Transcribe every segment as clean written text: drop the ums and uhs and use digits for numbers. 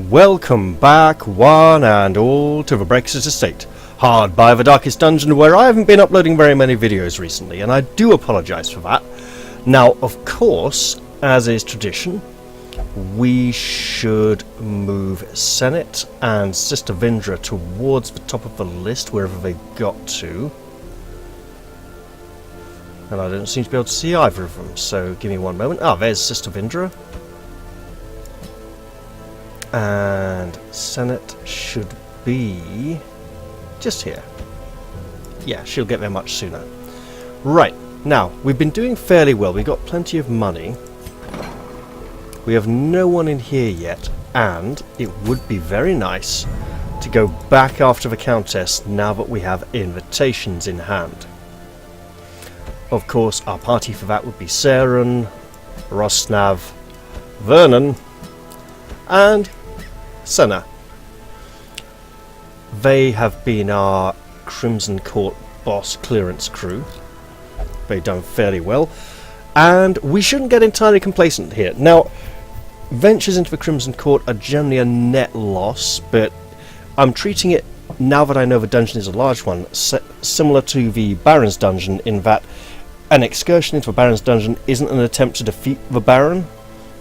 Welcome back, one and all, to the Brexit Estate, hard by the darkest dungeon, where I haven't been uploading very many videos recently, and I do apologise for that. Now, of course, as is tradition, we should move Senate and Sister Vindra towards the top of the list, wherever they got to. And I don't seem to be able to see either of them, so give me one moment. Ah, there's Sister Vindra. And Senate should be just here. Yeah, she'll get there much sooner. Right, now, we've been doing fairly well. We've got plenty of money. We have no one in here yet, and it would be very nice to go back after the Countess now that we have invitations in hand. Of course, our party for that would be Saren, Rosnav, Vernon, and Senna. They have been our Crimson Court boss clearance crew. They've done fairly well, and we shouldn't get entirely complacent here. Now, ventures into the Crimson Court are generally a net loss, but I'm treating it, now that I know the dungeon is a large one, similar to the Baron's dungeon, in that an excursion into the Baron's dungeon isn't an attempt to defeat the Baron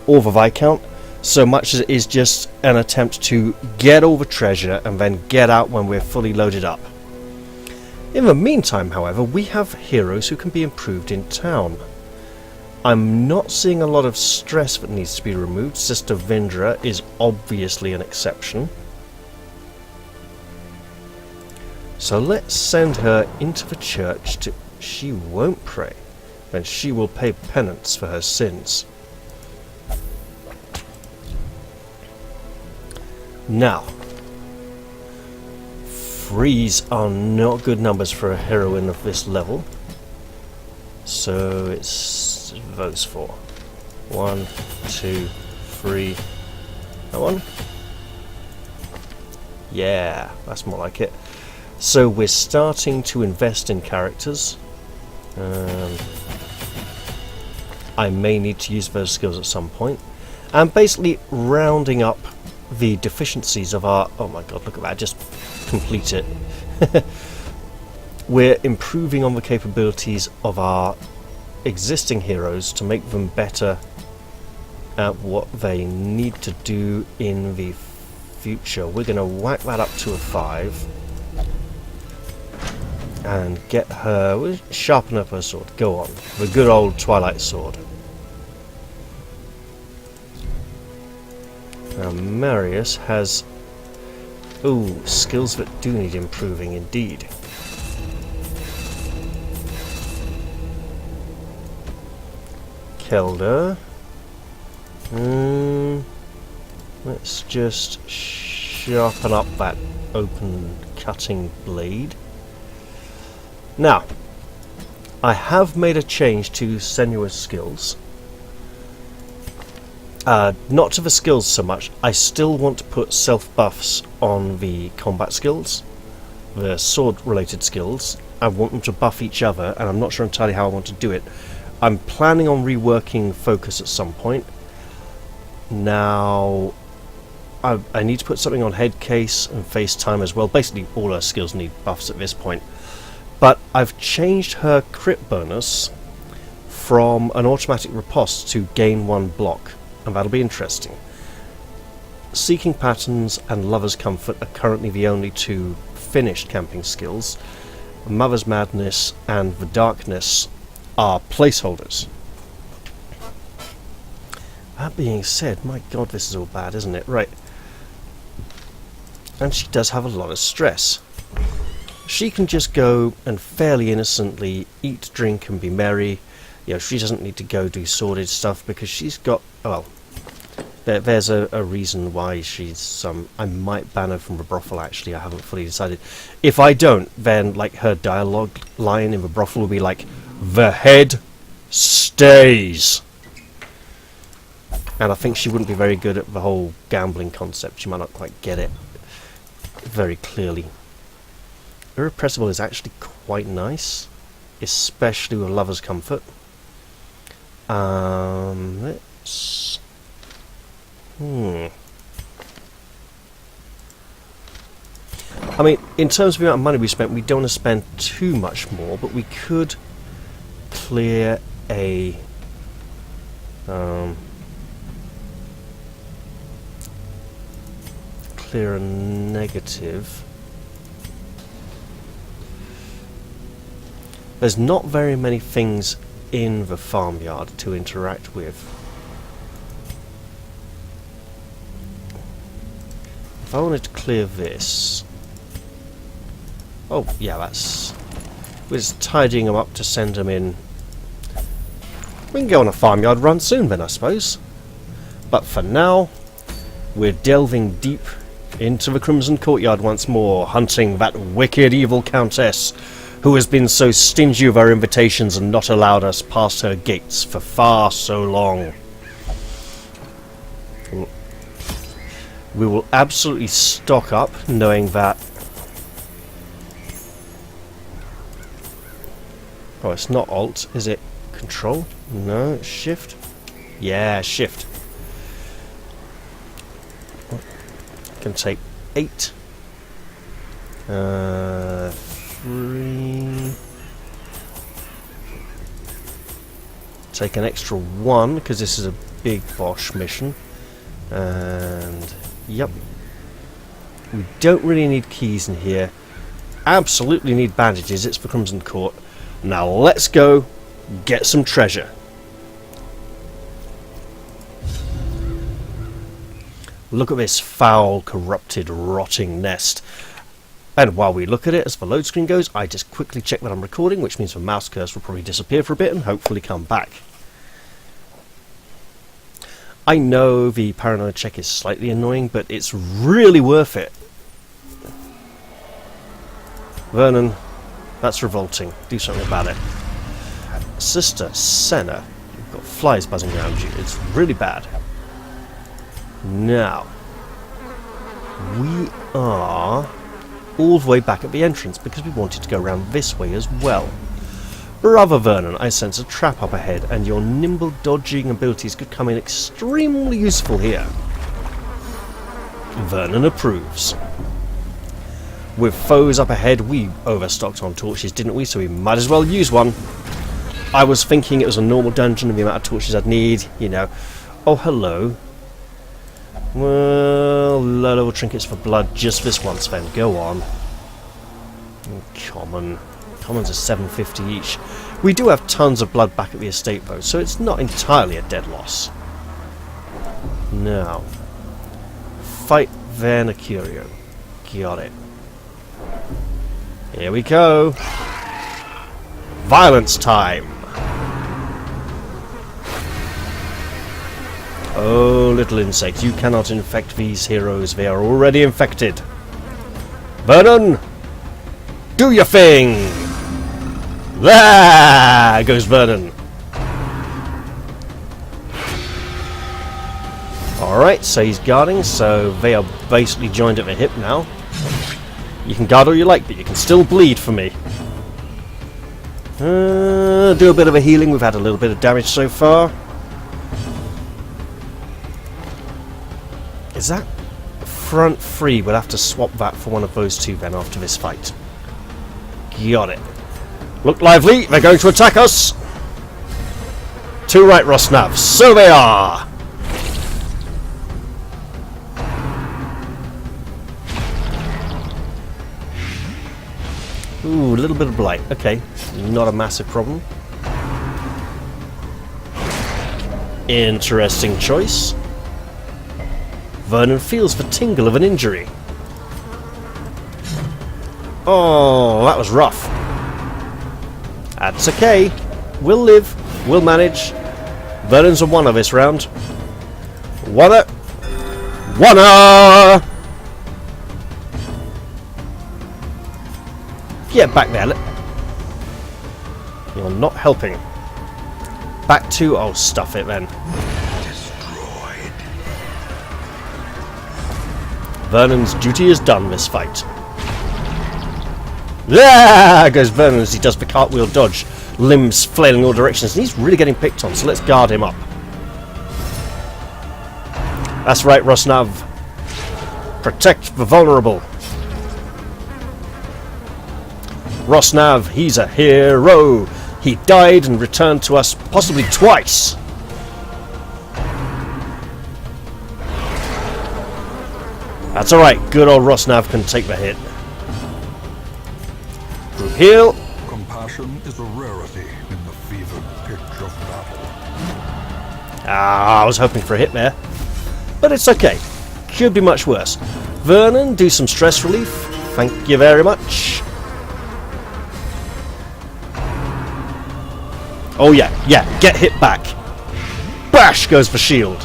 or the Viscount, so much as it is just an attempt to get all the treasure and then get out when we're fully loaded up. In the meantime, however, we have heroes who can be improved in town. I'm not seeing a lot of stress that needs to be removed. Sister Vindra is obviously an exception. So let's send her into the church to... She won't pray, then she will pay penance for her sins. Now, 3s are not good numbers for a heroine of this level, so it's those 4. 1, 2, 3. That one? Yeah, that's more like it. So we're starting to invest in characters. I may need to use those skills at some point, and basically rounding up the deficiencies of our... Oh my god, look at that, just complete it. We're improving on the capabilities of our existing heroes to make them better at what they need to do in the future. We're going to whack that up to a 5 and get her... We'll sharpen up her sword. Go on. The good old Twilight sword. Now, Marius has... Ooh, skills that do need improving indeed. Kelda. Let's just sharpen up that open cutting blade. Now, I have made a change to Senua's skills. Not to the skills so much. I still want to put self-buffs on the combat skills, the sword-related skills. I want them to buff each other, and I'm not sure entirely how I want to do it. I'm planning on reworking focus at some point. Now, I need to put something on head case and face time as well. Basically, all her skills need buffs at this point. But I've changed her crit bonus from an automatic riposte to gain 1 block. And that'll be interesting. Seeking Patterns and Lover's Comfort are currently the only 2 finished camping skills. Mother's Madness and the Darkness are placeholders. That being said, my god, this is all bad, isn't it? Right. And she does have a lot of stress. She can just go and fairly innocently eat, drink and be merry. You know, she doesn't need to go do sordid stuff because she's got... Well, there's a reason why she's... I might ban her from the brothel, actually. I haven't fully decided. If I don't, then, like, her dialogue line in the brothel will be like, "The head stays." And I think she wouldn't be very good at the whole gambling concept. She might not quite get it very clearly. Irrepressible is actually quite nice, especially with Lover's Comfort. Let's... I mean, in terms of the amount of money we spent, we don't want to spend too much more, but we could clear a negative. There's not very many things in the farmyard to interact with. If I wanted to clear this... Oh, yeah, that's... We're just tidying them up to send them in. We can go on a farmyard run soon then, I suppose. But for now, we're delving deep into the Crimson Courtyard once more, hunting that wicked evil countess who has been so stingy of our invitations and not allowed us past her gates for far so long. We will absolutely stock up, knowing that... Oh, it's not Alt, is it? Control? No, it's Shift. Yeah, Shift. Can take 8. 3. Take an extra 1 because this is a big Bosch mission. And yep, we don't really need keys in here. Absolutely need bandages. It's for Crimson Court. Now let's go get some treasure. Look at this foul, corrupted, rotting nest. And while we look at it, as the load screen goes, I just quickly check that I'm recording, which means the mouse cursor will probably disappear for a bit and hopefully come back. I know the paranoid check is slightly annoying, but it's really worth it. Vernon, that's revolting. Do something about it. Sister Senna, you've got flies buzzing around you. It's really bad. Now, we are all the way back at the entrance because we wanted to go around this way as well. Brother Vernon, I sense a trap up ahead, and your nimble dodging abilities could come in extremely useful here. Vernon approves. With foes up ahead, we overstocked on torches, didn't we? So we might as well use one. I was thinking it was a normal dungeon and the amount of torches I'd need, you know. Oh, hello. Well, low-level trinkets for blood just this once then. Go on. Common. Commons are 750 each. We do have tons of blood back at the estate though, so it's not entirely a dead loss. Now, fight Vernacurio. Got it. Here we go. Violence time. Oh, little insect, you cannot infect these heroes. They are already infected. Vernon, do your thing. There goes Vernon. Alright, so he's guarding, so they are basically joined at the hip now. You can guard all you like, but you can still bleed for me. Do a bit of a healing. We've had a little bit of damage so far. Is that front free? We'll have to swap that for one of those two then after this fight. Got it. Look lively, they're going to attack us! Too right, Rosnav, so they are! Ooh, a little bit of blight, okay. Not a massive problem. Interesting choice. Vernon feels the tingle of an injury. Oh, that was rough. That's okay. We'll live. We'll manage. Vernon's a one-er this round. One-er. One-er! Get back there. You're not helping. Back to... Oh, stuff it then. Destroyed. Vernon's duty is done this fight. There goes Vernon as he does the cartwheel dodge. Limbs flailing all directions. And he's really getting picked on, so let's guard him up. That's right, Rosnav. Protect the vulnerable. Rosnav, he's a hero. He died and returned to us possibly twice. That's alright, good old Rosnav can take the hit. Group heal. Compassion is a rarity in the fevered pitch of battle. Ah, I was hoping for a hit there. But it's okay. Could be much worse. Vernon, do some stress relief. Thank you very much. Oh yeah, get hit back. Bash goes for shield.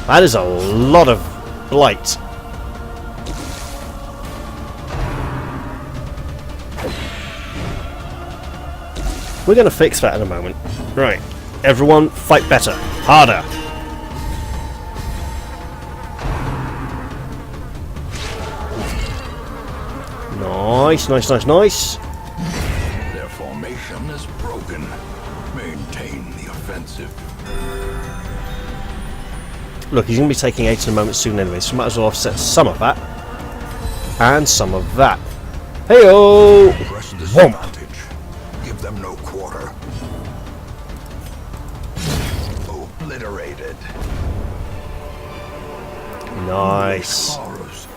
That is a lot of blight. We're going to fix that in a moment. Right, everyone fight better, harder. Nice. Their formation is broken. Maintain the offensive. Look, he's going to be taking 8 in a moment soon anyway, so we might as well offset some of that. And some of that. Hey-oh! Press this advantage. Give them no quarter. Obliterated. Nice. Horrors.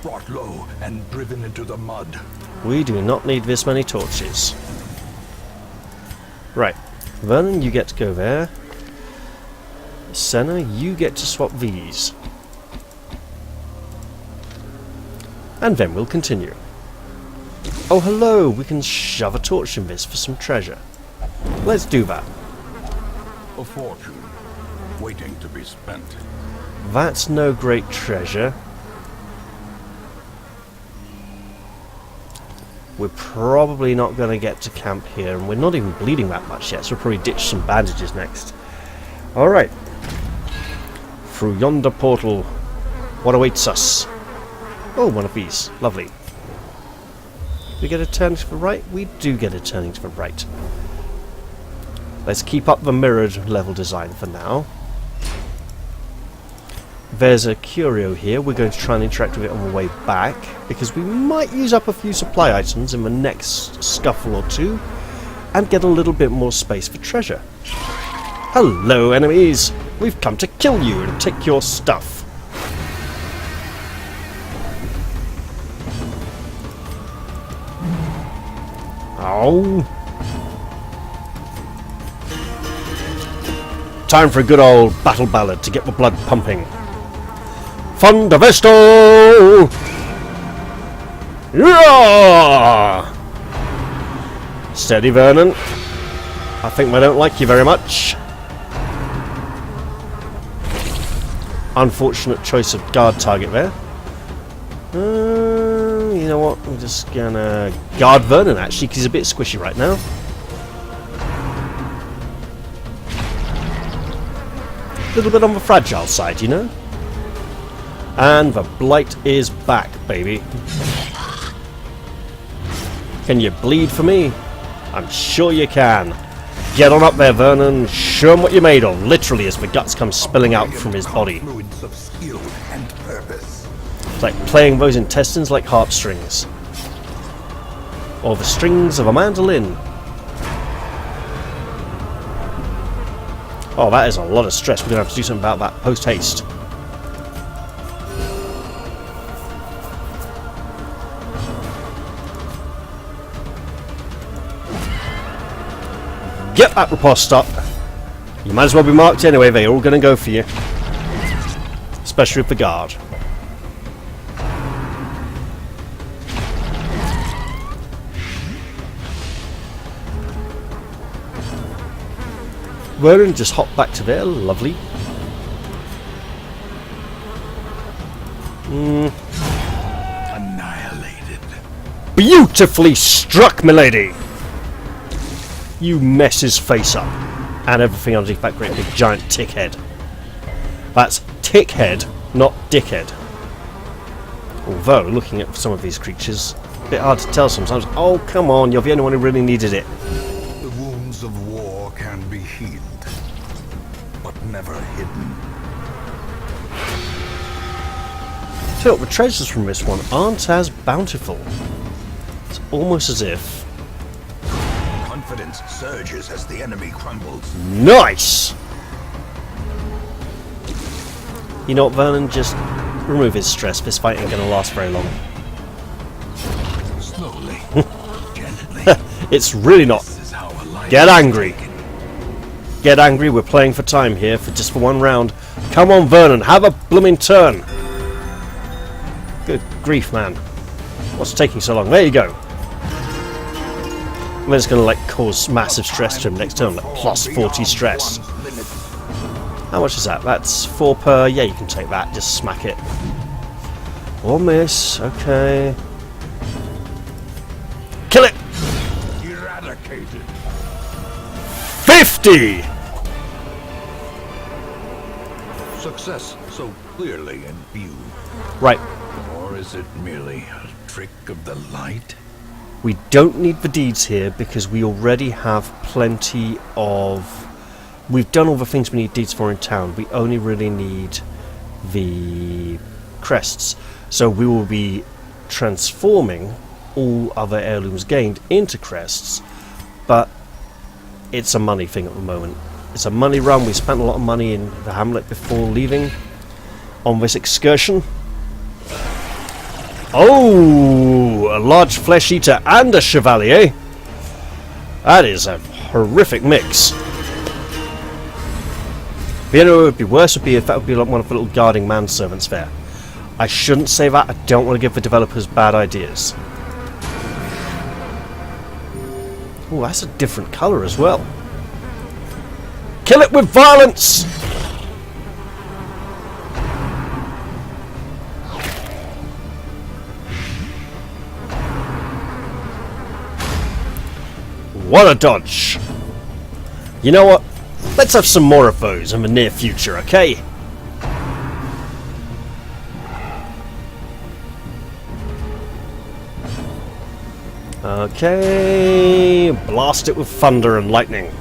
Brought low and driven into the mud. We do not need this many torches. Right. Vernon, you get to go there. Senna, you get to swap these. And then we'll continue. Oh, hello! We can shove a torch in this for some treasure. Let's do that. A fortune waiting to be spent. That's no great treasure. We're probably not going to get to camp here, and we're not even bleeding that much yet, so we'll probably ditch some bandages next. Alright. Through yonder portal, what awaits us? Oh, one of these. Lovely. We get a turning to the right? We do get a turning to the right. Let's keep up the mirrored level design for now. There's a curio here. We're going to try and interact with it on the way back, because we might use up a few supply items in the next scuffle or two, and get a little bit more space for treasure. Hello, enemies! We've come to kill you and take your stuff. Ow! Time for a good old battle ballad to get the blood pumping. Thundervesto! Yeah! Steady, Vernon. I think they don't like you very much. Unfortunate choice of guard target there. You know what? I'm just gonna guard Vernon actually, because he's a bit squishy right now. A little bit on the fragile side, you know? And the blight is back, baby. Can you bleed for me? I'm sure you can. Get on up there, Vernon. Show him what you're made of. Literally, as the guts come spilling out from his body. It's like playing those intestines like harp strings. Or the strings of a mandolin. Oh, that is a lot of stress. We're going to have to do something about that post-haste. Get that riposte up. You might as well be marked anyway. They're all going to go for you. Especially with the guard. Ronan just hopped back to there. Lovely. Annihilated. Beautifully struck, milady! You mess his face up. And everything underneath that great big giant tick head. That's tick head, not dickhead. Although, looking at some of these creatures, a bit hard to tell sometimes. Oh, come on, you're the only one who really needed it. The wounds of war can be healed, but never hidden. Tell you what, the treasures from this one aren't as bountiful. It's almost as if... Confidence surges as the enemy crumbles. Nice! You know what, Vernon? Just remove his stress. This fight ain't gonna last very long. Slowly, gently. It's really not. This is how a life Get is angry. taken. Get angry, we're playing for time here, for just for one round. Come on, Vernon, have a blooming turn. Good grief, man. What's taking so long? There you go. I'm just gonna like cause massive stress to him next turn, like plus 40 stress. How much is that? That's 4 per... Yeah, you can take that. Just smack it. Or miss. Okay. Kill it! Eradicated. 50! Success so clearly in view. Right. Or is it merely a trick of the light? We don't need the deeds here because we already have plenty of... We've done all the things we need deeds for in town. We only really need the crests. So we will be transforming all other heirlooms gained into crests. But it's a money thing at the moment. It's a money run. We spent a lot of money in the hamlet before leaving on this excursion. Oh, a large flesh eater and a chevalier. That is a horrific mix. The only way it would be worse would be if that would be like one of the little guarding manservants there. I shouldn't say that. I don't want to give the developers bad ideas. Oh, that's a different colour as well. Kill it with violence! What a dodge! You know what? Let's have some more of those in the near future, okay? Okay, blast it with thunder and lightning.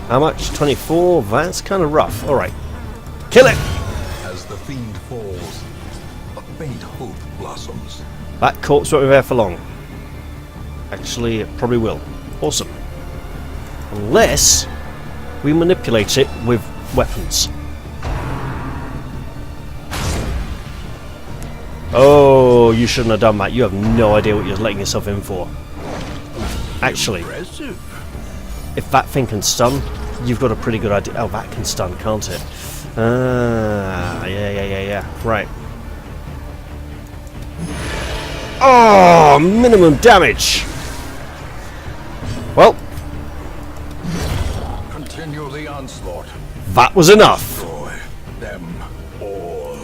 How much? 24? That's kind of rough. Alright. Kill it! As the fiend falls, a faint hope blossoms. That corpse won't be there for long. Actually, it probably will. Awesome. Unless we manipulate it with weapons. Oh, you shouldn't have done that. You have no idea what you're letting yourself in for. Actually, Impressive. if that thing can stun, you've got a pretty good idea. Oh, that can stun, can't it? Ah, yeah. Right. Oh, minimum damage. Well, Continue the onslaught. that was enough. Destroy them all.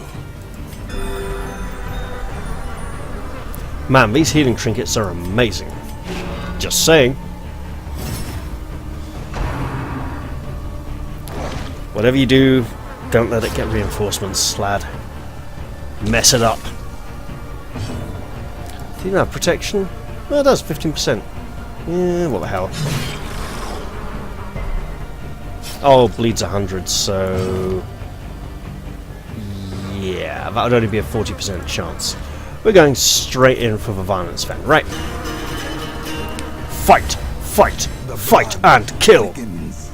Man, these healing trinkets are amazing. Just saying. Whatever you do, don't let it get reinforcements, lad. Mess it up. Do you have protection? No, it does, 15%. Yeah, what the hell. Oh, bleeds 100, so... yeah, that would only be a 40% chance. We're going straight in for the violence then, right? Fight! Fight! Fight and kill! Begins.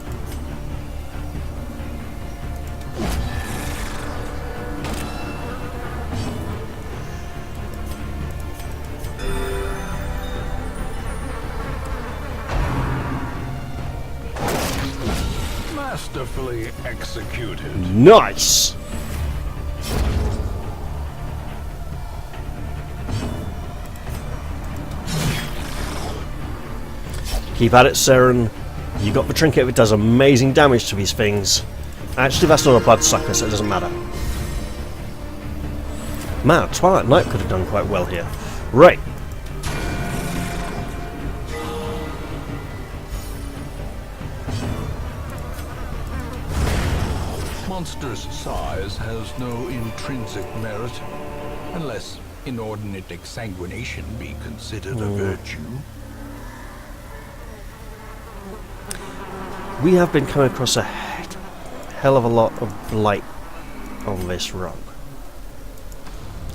Masterfully executed. Nice! Keep at it, Seren. You got the trinket, it does amazing damage to these things. Actually, that's not a bloodsucker, so it doesn't matter. Man, Twilight Knight could have done quite well here. Right. Monster's size has no intrinsic merit, unless inordinate exsanguination be considered a virtue. We have been coming across a hell of a lot of blight on this run.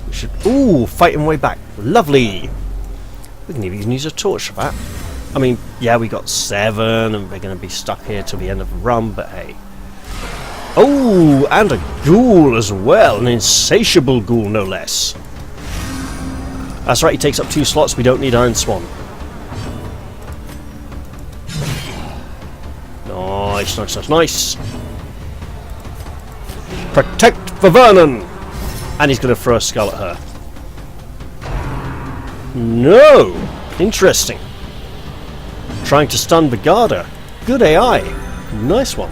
We should... Ooh, fighting way back. Lovely! We can even use a torch for that. I mean, yeah, we got 7 and we're going to be stuck here till the end of the run, but hey. Oh, and a ghoul as well. An insatiable ghoul, no less. That's right, he takes up 2 slots. We don't need Iron Swan. Nice, nice, nice, nice. Protect for Vernon! And he's going to throw a skull at her. No! Interesting. Trying to stun the Garda. Good AI. Nice one.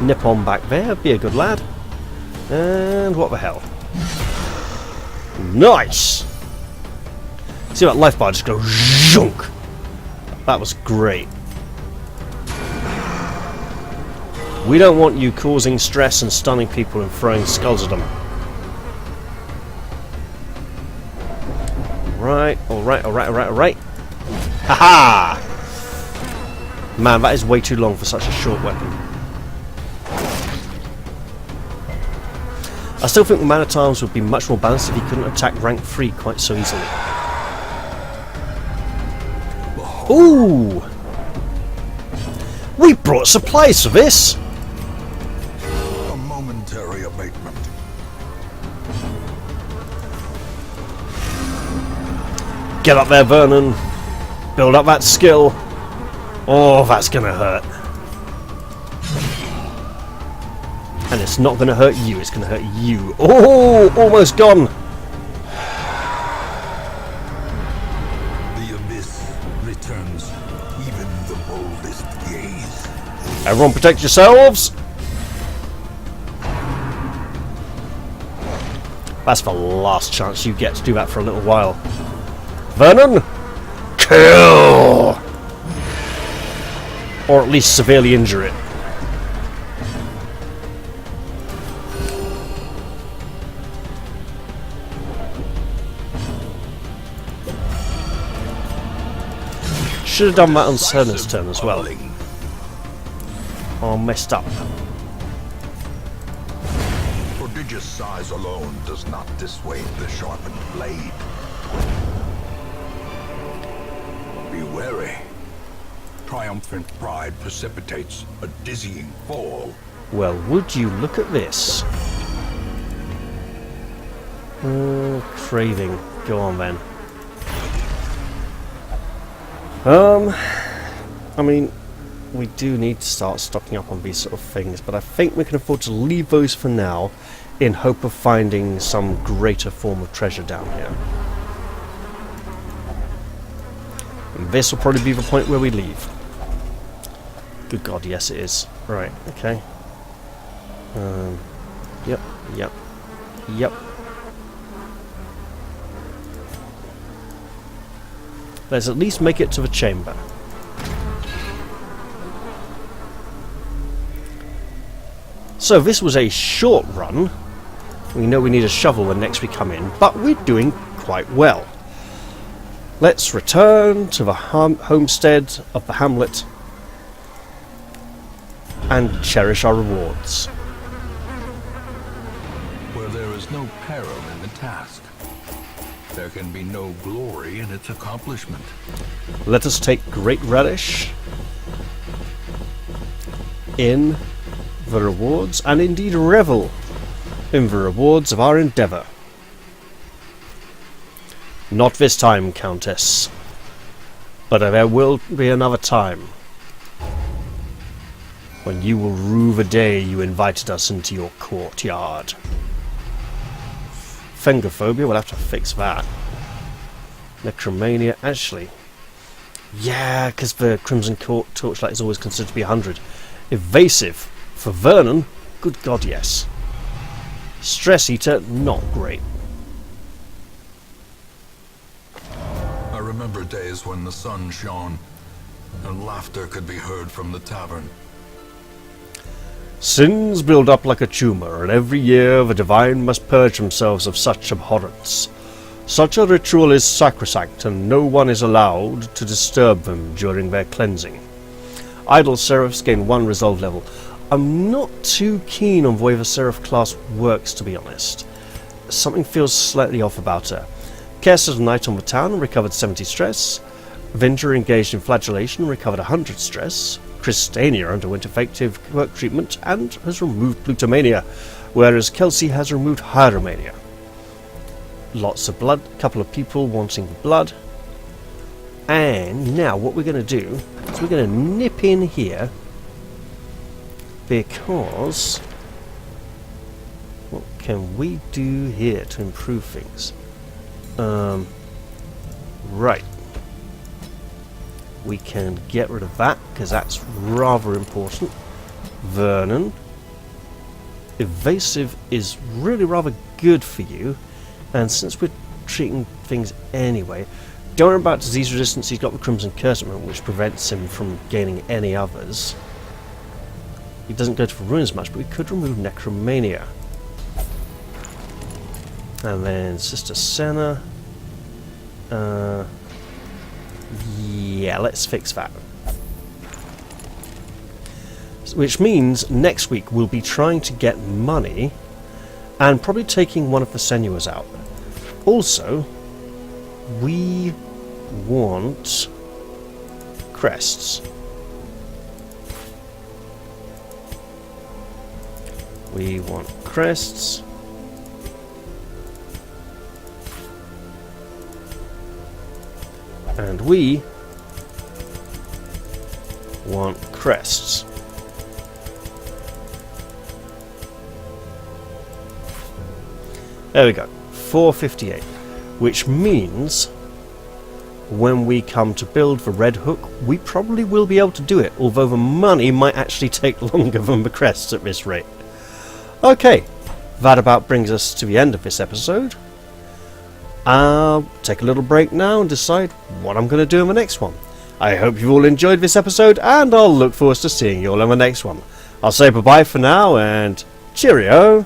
Nip on back there. Be a good lad. And what the hell? Nice! See that life bar just go zhunk. That was great. We don't want you causing stress and stunning people and throwing skulls at them. Right, alright, alright, alright, alright. Haha! Man, that is way too long for such a short weapon. I still think the Man at Arms would be much more balanced if he couldn't attack rank 3 quite so easily. Ooh! We brought supplies for this! A momentary abatement. Get up there, Vernon. Build up that skill. Oh, that's gonna hurt. And it's not gonna hurt you, it's gonna hurt you. Oh, almost gone. The abyss returns even the boldest gaze. Everyone protect yourselves. That's the last chance you get to do that for a little while. Vernon, kill! Or at least severely injure it. Should have done that on Cerna's turn as well. Oh, messed up. Prodigious size alone does not dissuade the sharpened blade. Be wary. Triumphant pride precipitates a dizzying fall. Well, would you look at this? Craving. Go on then. I mean, we do need to start stocking up on these sort of things, but I think we can afford to leave those for now in hope of finding some greater form of treasure down here. And this will probably be the point where we leave. Good God, yes it is. Right, okay. Yep, yep, yep. Let's at least make it to the chamber. So this was a short run. We know we need a shovel when next we come in, but we're doing quite well. Let's return to the homestead of the hamlet and cherish our rewards. Where there is no peril in the task, there can be no glory in its accomplishment. Let us take great relish in the rewards, and indeed revel in the rewards of our endeavour. Not this time, Countess, but there will be another time when you will rue the day you invited us into your courtyard. Fengophobia, we'll have to fix that. Necromania, actually. Yeah, because the Crimson Court Torchlight is always considered to be 100. Evasive, for Vernon, good God, yes. Stress Eater, not great. I remember days when the sun shone and laughter could be heard from the tavern. Sins build up like a tumour, and every year the divine must purge themselves of such abhorrence. Such a ritual is sacrosanct, and no one is allowed to disturb them during their cleansing. Idle Seraphs gain 1 resolve level. I'm not too keen on the way the Seraph class works, to be honest. Something feels slightly off about her. Cast a Night on the Town and recovered 70 stress. Venger engaged in flagellation and recovered 100 stress. Christania underwent effective work treatment and has removed Plutomania, whereas Kelsey has removed Hydromania. Lots of blood, a couple of people wanting blood. And now what we're going to do is we're going to nip in here, because what can we do here to improve things? Right. We can get rid of that, because that's rather important. Vernon. Evasive is really rather good for you, and since we're treating things anyway, don't worry about disease resistance. He's got the Crimson Curse, which prevents him from gaining any others. He doesn't go to the ruins much, but we could remove Necromania. And then Sister Senna. Yeah, let's fix that. Which means next week we'll be trying to get money and probably taking one of the Senuas out. Also, we want crests. We want crests. And we want crests. There we go. 458. Which means when we come to build the Red Hook, we probably will be able to do it, although the money might actually take longer than the crests at this rate. Okay, that about brings us to the end of this episode. I'll take a little break now and decide what I'm going to do in the next one. I hope you've all enjoyed this episode, and I'll look forward to seeing you all in the next one. I'll say bye-bye for now, and cheerio!